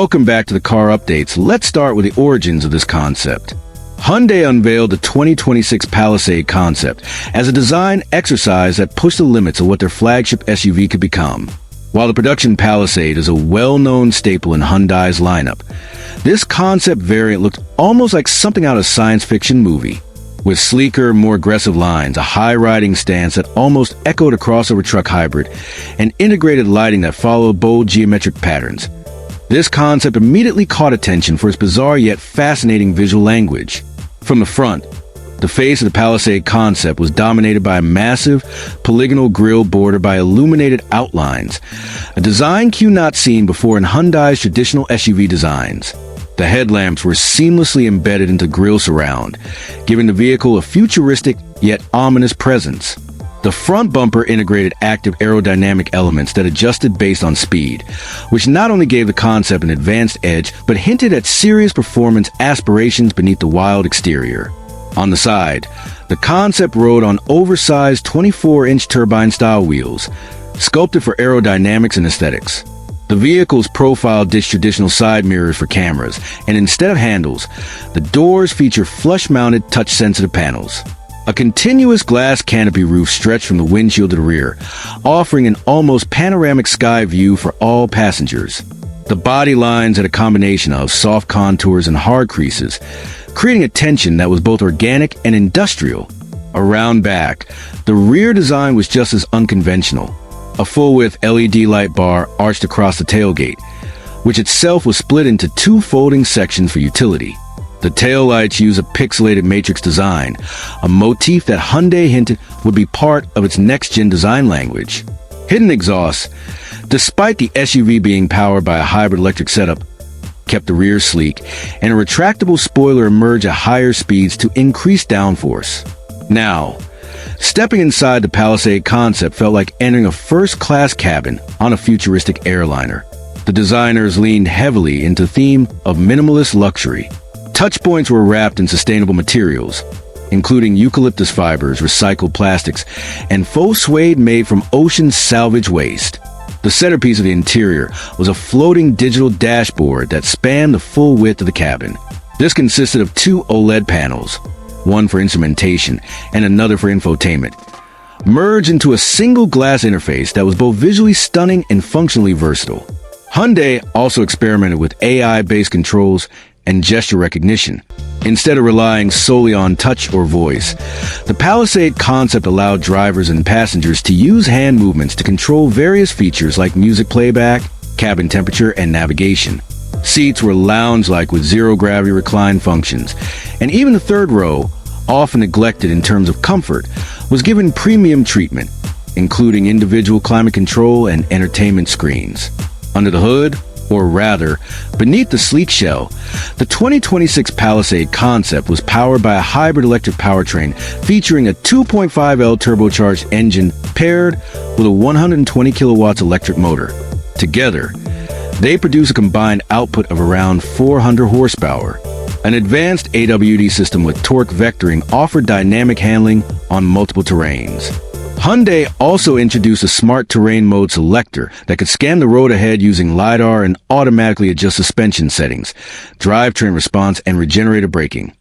Welcome back to the Car Updates. Let's start with the origins of this concept. Hyundai unveiled the 2026 Palisade Concept as a design exercise that pushed the limits of what their flagship SUV could become. While the production Palisade is a well-known staple in Hyundai's lineup, this concept variant looked almost like something out of a science fiction movie. With sleeker, more aggressive lines, a high-riding stance that almost echoed a crossover truck hybrid, and integrated lighting that followed bold geometric patterns. This concept immediately caught attention for its bizarre yet fascinating visual language. From the front, the face of the Palisade concept was dominated by a massive, polygonal grille bordered by illuminated outlines, a design cue not seen before in Hyundai's traditional SUV designs. The headlamps were seamlessly embedded into grille surround, giving the vehicle a futuristic yet ominous presence. The front bumper integrated active aerodynamic elements that adjusted based on speed, which not only gave the concept an advanced edge, but hinted at serious performance aspirations beneath the wild exterior. On the side, the concept rode on oversized 24-inch turbine-style wheels, sculpted for aerodynamics and aesthetics. The vehicle's profile ditched traditional side mirrors for cameras, and instead of handles, the doors feature flush-mounted touch-sensitive panels. A continuous glass canopy roof stretched from the windshield to the rear, offering an almost panoramic sky view for all passengers. The body lines had a combination of soft contours and hard creases, creating a tension that was both organic and industrial. Around back, the rear design was just as unconventional. A full-width LED light bar arched across the tailgate, which itself was split into two folding sections for utility. The taillights use a pixelated matrix design, a motif that Hyundai hinted would be part of its next-gen design language. Hidden exhausts, despite the SUV being powered by a hybrid electric setup, kept the rear sleek, and a retractable spoiler emerged at higher speeds to increase downforce. Now, stepping inside the Palisade concept felt like entering a first-class cabin on a futuristic airliner. The designers leaned heavily into the theme of minimalist luxury. Touchpoints were wrapped in sustainable materials, including eucalyptus fibers, recycled plastics, and faux suede made from ocean salvage waste. The centerpiece of the interior was a floating digital dashboard that spanned the full width of the cabin. This consisted of two OLED panels, one for instrumentation and another for infotainment, merged into a single glass interface that was both visually stunning and functionally versatile. Hyundai also experimented with AI-based controls and gesture recognition. Instead of relying solely on touch or voice, the Palisade concept allowed drivers and passengers to use hand movements to control various features like music playback, cabin temperature, and navigation. Seats were lounge-like with zero-gravity recline functions, and even the third row, often neglected in terms of comfort, was given premium treatment, including individual climate control and entertainment screens. Under the hood, or rather, beneath the sleek shell, the 2026 Palisade concept was powered by a hybrid electric powertrain featuring a 2.5L turbocharged engine paired with a 120 kilowatts electric motor. Together, they produce a combined output of around 400 horsepower. An advanced AWD system with torque vectoring offered dynamic handling on multiple terrains. Hyundai also introduced a smart terrain mode selector that could scan the road ahead using LiDAR and automatically adjust suspension settings, drivetrain response, and regenerative braking.